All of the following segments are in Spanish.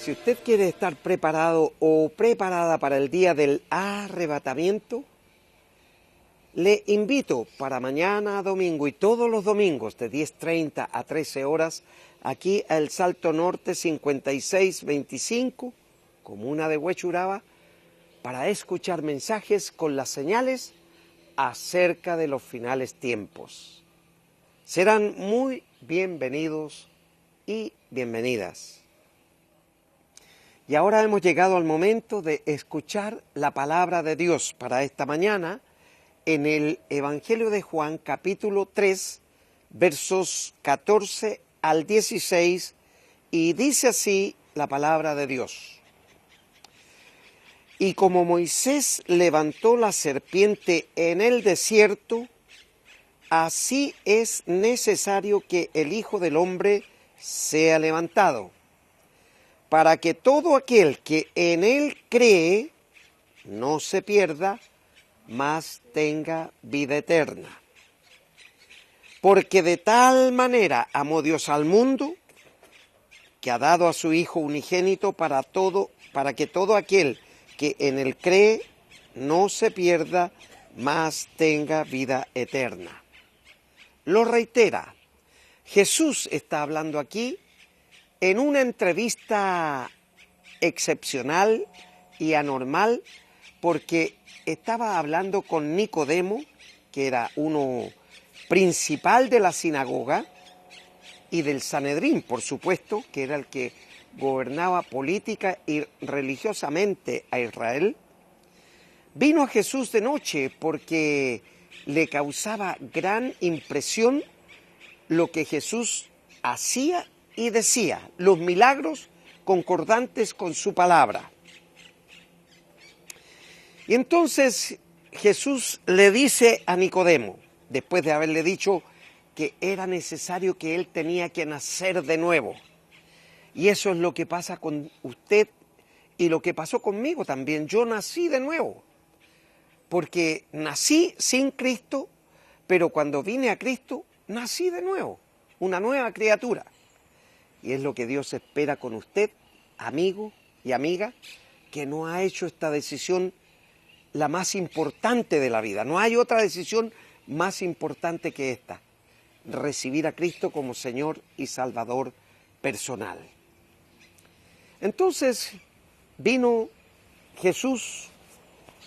Si usted quiere estar preparado o preparada para el día del arrebatamiento, le invito para mañana domingo y todos los domingos de 10:30 a 13 horas aquí a El Salto Norte 5625, comuna de Huechuraba, para escuchar mensajes con las señales acerca de los finales tiempos. Serán muy bienvenidos y bienvenidas. Y ahora hemos llegado al momento de escuchar la palabra de Dios para esta mañana en el Evangelio de Juan, capítulo 3, versos 14 al 16, y dice así la palabra de Dios. Y como Moisés levantó la serpiente en el desierto, así es necesario que el Hijo del Hombre sea levantado, para que todo aquel que en él cree no se pierda, mas tenga vida eterna. Porque de tal manera amó Dios al mundo, que ha dado a su Hijo unigénito para que todo aquel que en él cree no se pierda, mas tenga vida eterna. Lo reitera, Jesús está hablando aquí en una entrevista excepcional y anormal, porque estaba hablando con Nicodemo, que era uno principal de la sinagoga, y del Sanedrín, por supuesto, que era el que gobernaba política y religiosamente a Israel. Vino a Jesús de noche porque le causaba gran impresión lo que Jesús hacía y decía, los milagros concordantes con su palabra. Y entonces Jesús le dice a Nicodemo, después de haberle dicho que era necesario que él tenía que nacer de nuevo. Y eso es lo que pasa con usted y lo que pasó conmigo también. Yo nací de nuevo, porque nací sin Cristo, pero cuando vine a Cristo, nací de nuevo, una nueva criatura. Y es lo que Dios espera con usted, amigo y amiga, que no ha hecho esta decisión la más importante de la vida. No hay otra decisión más importante que esta: recibir a Cristo como Señor y Salvador personal. Entonces vino Jesús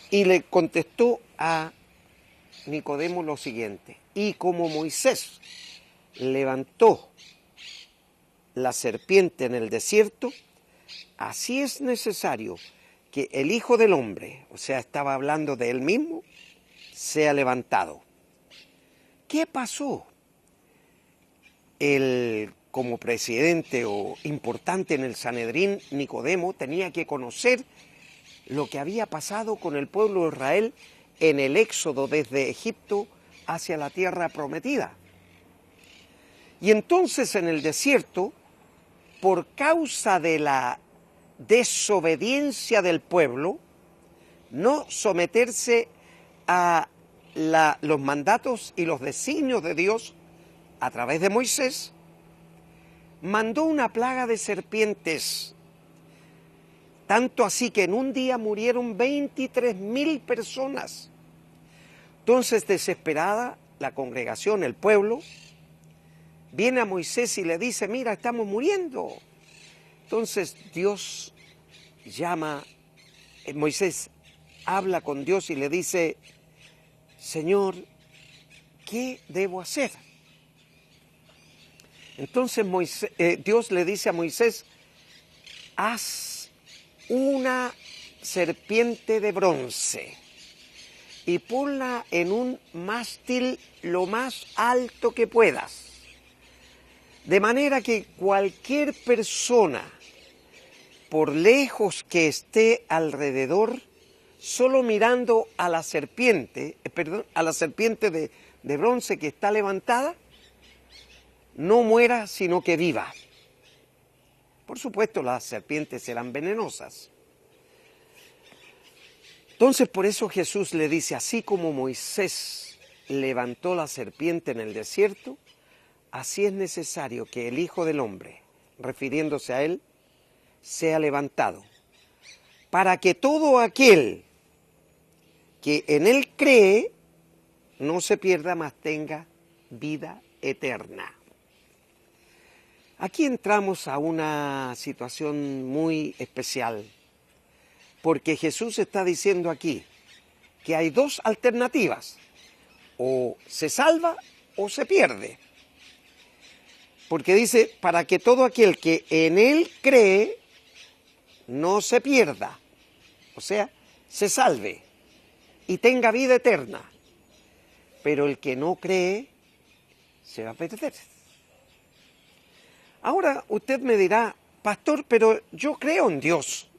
y le contestó a Nicodemo lo siguiente: y como Moisés levantó la serpiente en el desierto, así es necesario que el Hijo del Hombre, o sea, estaba hablando de él mismo, sea levantado. ¿Qué pasó? Él, como presidente o importante en el Sanedrín, Nicodemo, tenía que conocer lo que había pasado con el pueblo de Israel en el éxodo desde Egipto hacia la tierra prometida. Y entonces en el desierto, por causa de la desobediencia del pueblo, no someterse a los mandatos y los designios de Dios a través de Moisés, mandó una plaga de serpientes, tanto así que en un día murieron 23,000 personas. Entonces, desesperada, la congregación, el pueblo, viene a Moisés y le dice: mira, estamos muriendo. Entonces Dios Moisés habla con Dios y le dice: Señor, ¿qué debo hacer? Entonces Dios le dice a Moisés: haz una serpiente de bronce y ponla en un mástil lo más alto que puedas, de manera que cualquier persona, por lejos que esté alrededor, solo mirando a la serpiente, de bronce que está levantada, no muera, sino que viva. Por supuesto, las serpientes eran venenosas. Entonces, por eso Jesús le dice: así como Moisés levantó la serpiente en el desierto, así es necesario que el Hijo del Hombre, refiriéndose a él, sea levantado, para que todo aquel que en él cree no se pierda, mas tenga vida eterna. Aquí entramos a una situación muy especial, porque Jesús está diciendo aquí que hay dos alternativas: o se salva o se pierde. Porque dice, para que todo aquel que en él cree no se pierda, o sea, se salve y tenga vida eterna. Pero el que no cree se va a perder. Ahora usted me dirá, pastor, pero yo creo en Dios.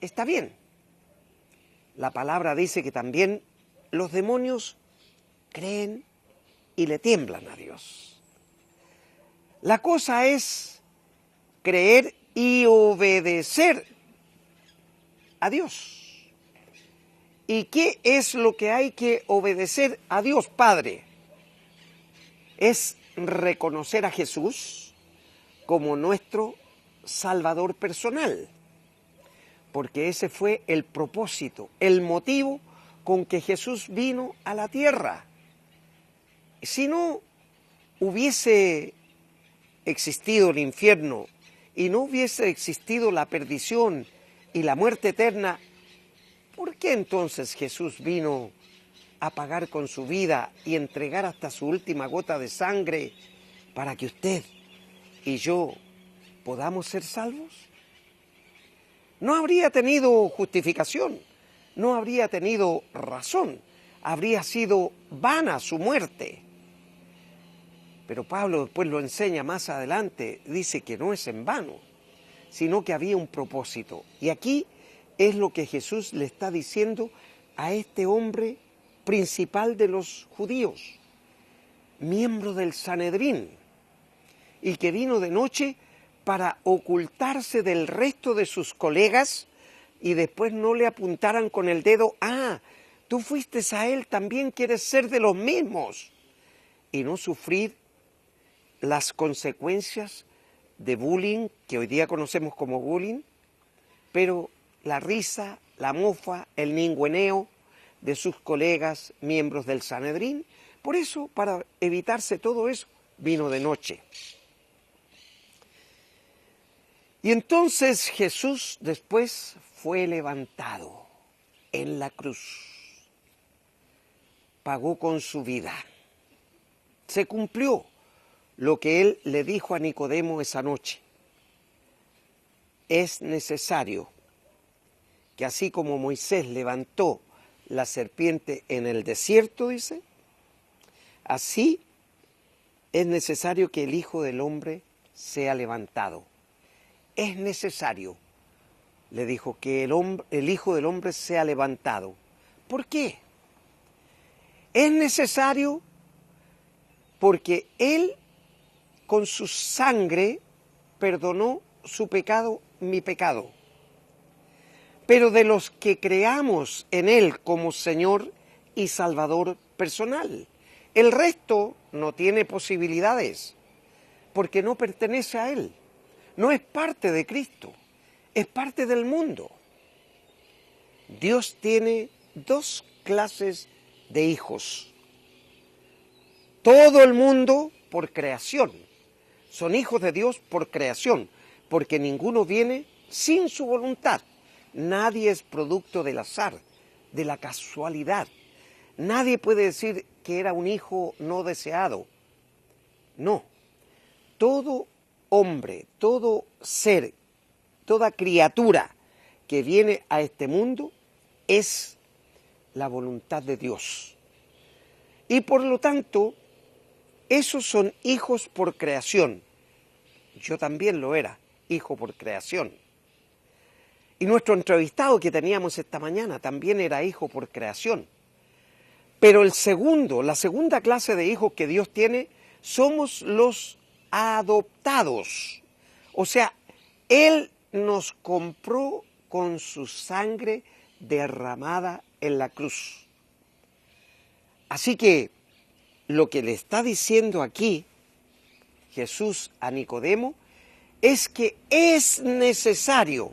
Está bien. La palabra dice que también los demonios creen y le tiemblan a Dios. La cosa es creer y obedecer a Dios. ¿Y qué es lo que hay que obedecer a Dios Padre? Es reconocer a Jesús como nuestro Salvador personal, porque ese fue el propósito, el motivo con que Jesús vino a la tierra. Si no hubiese existido el infierno y no hubiese existido la perdición y la muerte eterna, ¿por qué entonces Jesús vino a pagar con su vida y entregar hasta su última gota de sangre para que usted y yo podamos ser salvos? No habría tenido justificación, no habría tenido razón, habría sido vana su muerte. Pero Pablo después lo enseña más adelante, dice que no es en vano, sino que había un propósito. Y aquí es lo que Jesús le está diciendo a este hombre principal de los judíos, miembro del Sanedrín, y que vino de noche para ocultarse del resto de sus colegas y después no le apuntaran con el dedo, tú fuiste a él, también quieres ser de los mismos, y no sufrir las consecuencias de bullying, que hoy día conocemos como bullying, pero la risa, la mofa, el ningüeneo de sus colegas miembros del Sanedrín. Por eso, para evitarse todo eso, vino de noche. Y entonces Jesús después fue levantado en la cruz. Pagó con su vida. Se cumplió lo que él le dijo a Nicodemo esa noche. Es necesario que así como Moisés levantó la serpiente en el desierto, dice, así es necesario que el Hijo del Hombre sea levantado. Es necesario, le dijo, que el Hijo del Hombre sea levantado. ¿Por qué? Es necesario porque Él con su sangre perdonó su pecado, mi pecado. Pero de los que creamos en Él como Señor y Salvador personal. El resto no tiene posibilidades, porque no pertenece a Él. No es parte de Cristo, es parte del mundo. Dios tiene dos clases de hijos. Todo el mundo por creación. Son hijos de Dios por creación, porque ninguno viene sin su voluntad. Nadie es producto del azar, de la casualidad. Nadie puede decir que era un hijo no deseado. No. Todo hombre, todo ser, toda criatura que viene a este mundo es la voluntad de Dios. Y por lo tanto, esos son hijos por creación. Yo también lo era, hijo por creación. Y nuestro entrevistado que teníamos esta mañana también era hijo por creación. Pero la segunda clase de hijos que Dios tiene, somos los adoptados. O sea, Él nos compró con su sangre derramada en la cruz. Así que lo que le está diciendo aquí Jesús a Nicodemo es que es necesario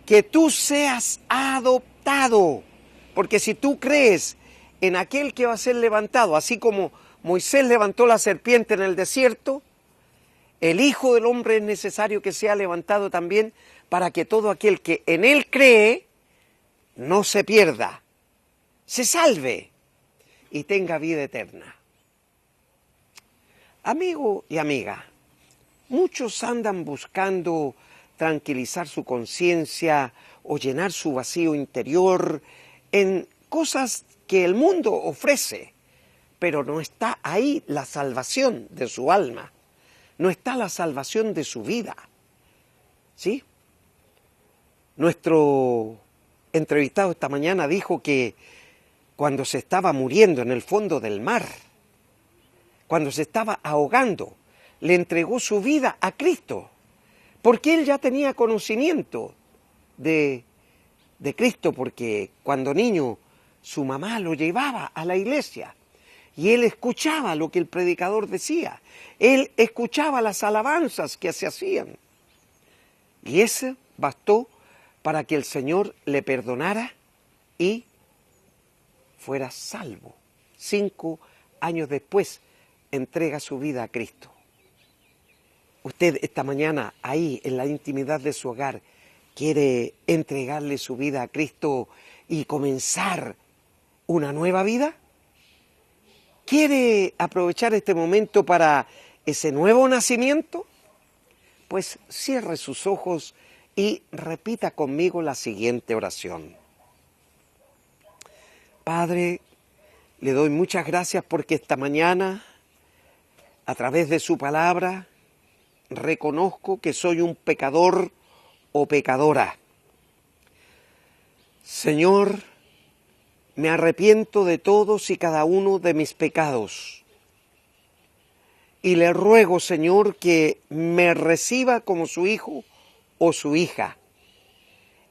que tú seas adoptado. Porque si tú crees en aquel que va a ser levantado, así como Moisés levantó la serpiente en el desierto, el Hijo del Hombre es necesario que sea levantado también para que todo aquel que en él cree no se pierda, se salve y tenga vida eterna. Amigo y amiga, muchos andan buscando tranquilizar su conciencia o llenar su vacío interior en cosas que el mundo ofrece, pero no está ahí la salvación de su alma, no está la salvación de su vida. ¿Sí? Nuestro entrevistado esta mañana dijo que cuando se estaba muriendo en el fondo del mar, cuando se estaba ahogando, le entregó su vida a Cristo, porque él ya tenía conocimiento de Cristo, porque cuando niño su mamá lo llevaba a la iglesia y él escuchaba lo que el predicador decía, él escuchaba las alabanzas que se hacían, y eso bastó para que el Señor le perdonara y fuera salvo. 5 años después entrega su vida a Cristo. Usted esta mañana, ahí en la intimidad de su hogar, quiere entregarle su vida a Cristo y comenzar una nueva vida. ¿Quiere aprovechar este momento para ese nuevo nacimiento? Pues cierre sus ojos y repita conmigo la siguiente oración. Padre, le doy muchas gracias porque esta mañana, a través de su palabra, reconozco que soy un pecador o pecadora. Señor, me arrepiento de todos y cada uno de mis pecados. Y le ruego, Señor, que me reciba como su hijo o su hija.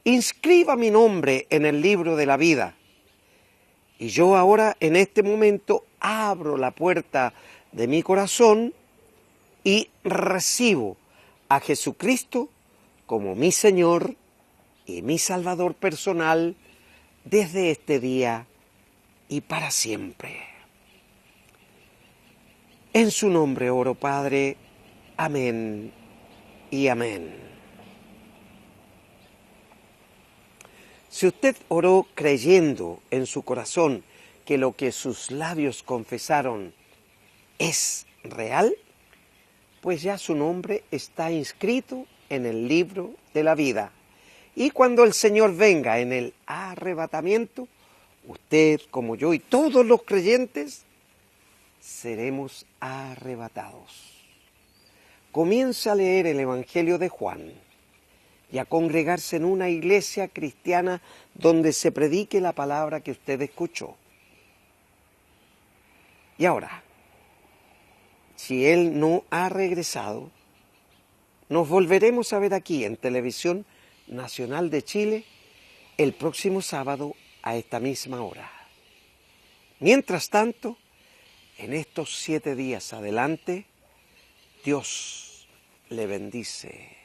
Inscriba mi nombre en el libro de la vida. Y yo ahora, en este momento, abro la puerta de mi corazón y recibo a Jesucristo como mi Señor y mi Salvador personal desde este día y para siempre. En su nombre oro, Padre. Amén y amén. Si usted oró creyendo en su corazón que lo que sus labios confesaron es real, pues ya su nombre está inscrito en el libro de la vida. Y cuando el Señor venga en el arrebatamiento, usted como yo y todos los creyentes seremos arrebatados. Comienza a leer el Evangelio de Juan y a congregarse en una iglesia cristiana donde se predique la palabra que usted escuchó. Y ahora, si Él no ha regresado, nos volveremos a ver aquí en Televisión Nacional de Chile el próximo sábado a esta misma hora. Mientras tanto, en estos 7 días adelante, Dios le bendice.